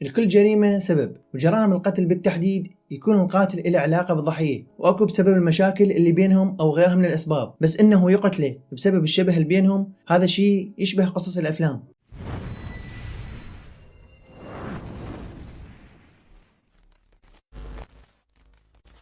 لكل جريمة سبب، وجرائم القتل بالتحديد يكون القاتل له علاقة بالضحية وأكو بسبب المشاكل اللي بينهم أو غيرها من الأسباب، بس إنه يقتله بسبب الشبه اللي بينهم هذا شيء يشبه قصص الأفلام.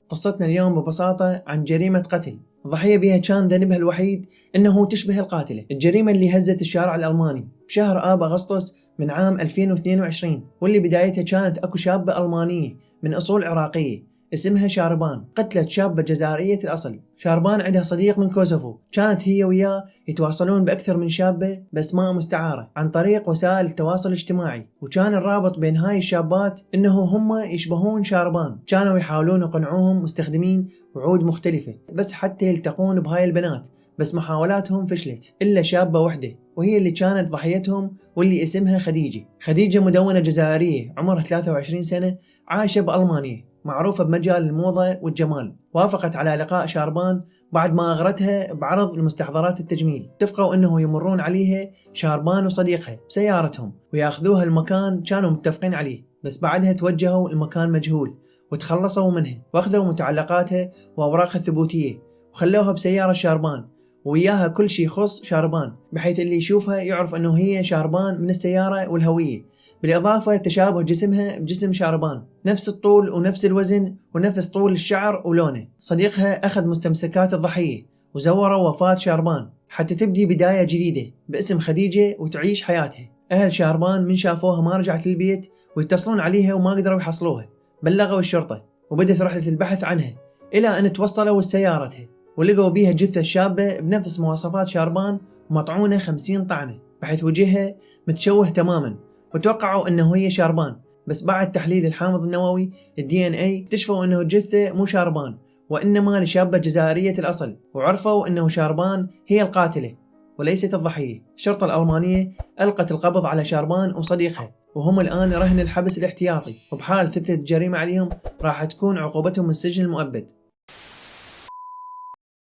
قصتنا اليوم ببساطة عن جريمة قتل الضحية بها كان ذنبها الوحيد إنه تشبه القاتلة. الجريمة اللي هزت الشارع الألماني بشهر آب أغسطس من عام 2022، واللي بدايتها كانت أكو شابة ألمانية من أصول عراقية اسمها شاربان قتلت شابة جزائرية الأصل. شاربان عندها صديق من كوسوفو، كانت هي وياه يتواصلون بأكثر من شابة بأسماء مستعارة عن طريق وسائل التواصل الاجتماعي، وكان الرابط بين هاي الشابات إنه هم يشبهون شاربان. كانوا يحاولون يقنعوهم مستخدمين وعود مختلفة بس حتى يلتقون بهاي البنات، بس محاولاتهم فشلت إلا شابة وحدة وهي اللي كانت ضحيتهم واللي اسمها خديجة. خديجة مدونة جزائرية عمرها 23 سنة عايشة بألمانيا، معروفة بمجال الموضة والجمال. وافقت على لقاء شاربان بعد ما أغرتها بعرض المستحضرات التجميل. اتفقوا أنه يمرون عليها شاربان وصديقها بسيارتهم ويأخذوها المكان كانوا متفقين عليه، بس بعدها توجهوا المكان مجهول وتخلصوا منها واخذوا متعلقاتها وأوراقها الثبوتية وخلوها بسيارة شاربان وياها كل شيء يخص شاربان، بحيث اللي يشوفها يعرف أنه هي شاربان من السيارة والهوية. بالإضافة تشابه جسمها بجسم شاربان، نفس الطول ونفس الوزن ونفس طول الشعر ولونه. صديقها أخذ مستمسكات الضحية وزوروا وفاة شاربان حتى تبدي بداية جديدة باسم خديجة وتعيش حياتها. أهل شاربان من شافوها ما رجعت للبيت ويتصلون عليها وما قدروا يحصلوها، بلغوا الشرطة وبدت رحلة البحث عنها إلى أن توصلوا لسيارتها ولقوا بيها جثة شابة بنفس مواصفات شاربان ومطعونة 50 طعنة، بحيث وجهها متشوه تماما، وتوقعوا أنه هي شاربان. بس بعد تحليل الحامض النووي DNA اكتشفوا أنه الجثة مو شاربان وإنما لشابة جزائرية الأصل، وعرفوا أنه شاربان هي القاتلة وليست الضحية. الشرطة الألمانية ألقت القبض على شاربان وصديقها وهم الآن رهن الحبس الاحتياطي، وبحال ثبتت الجريمة عليهم راح تكون عقوبتهم السجن المؤبد.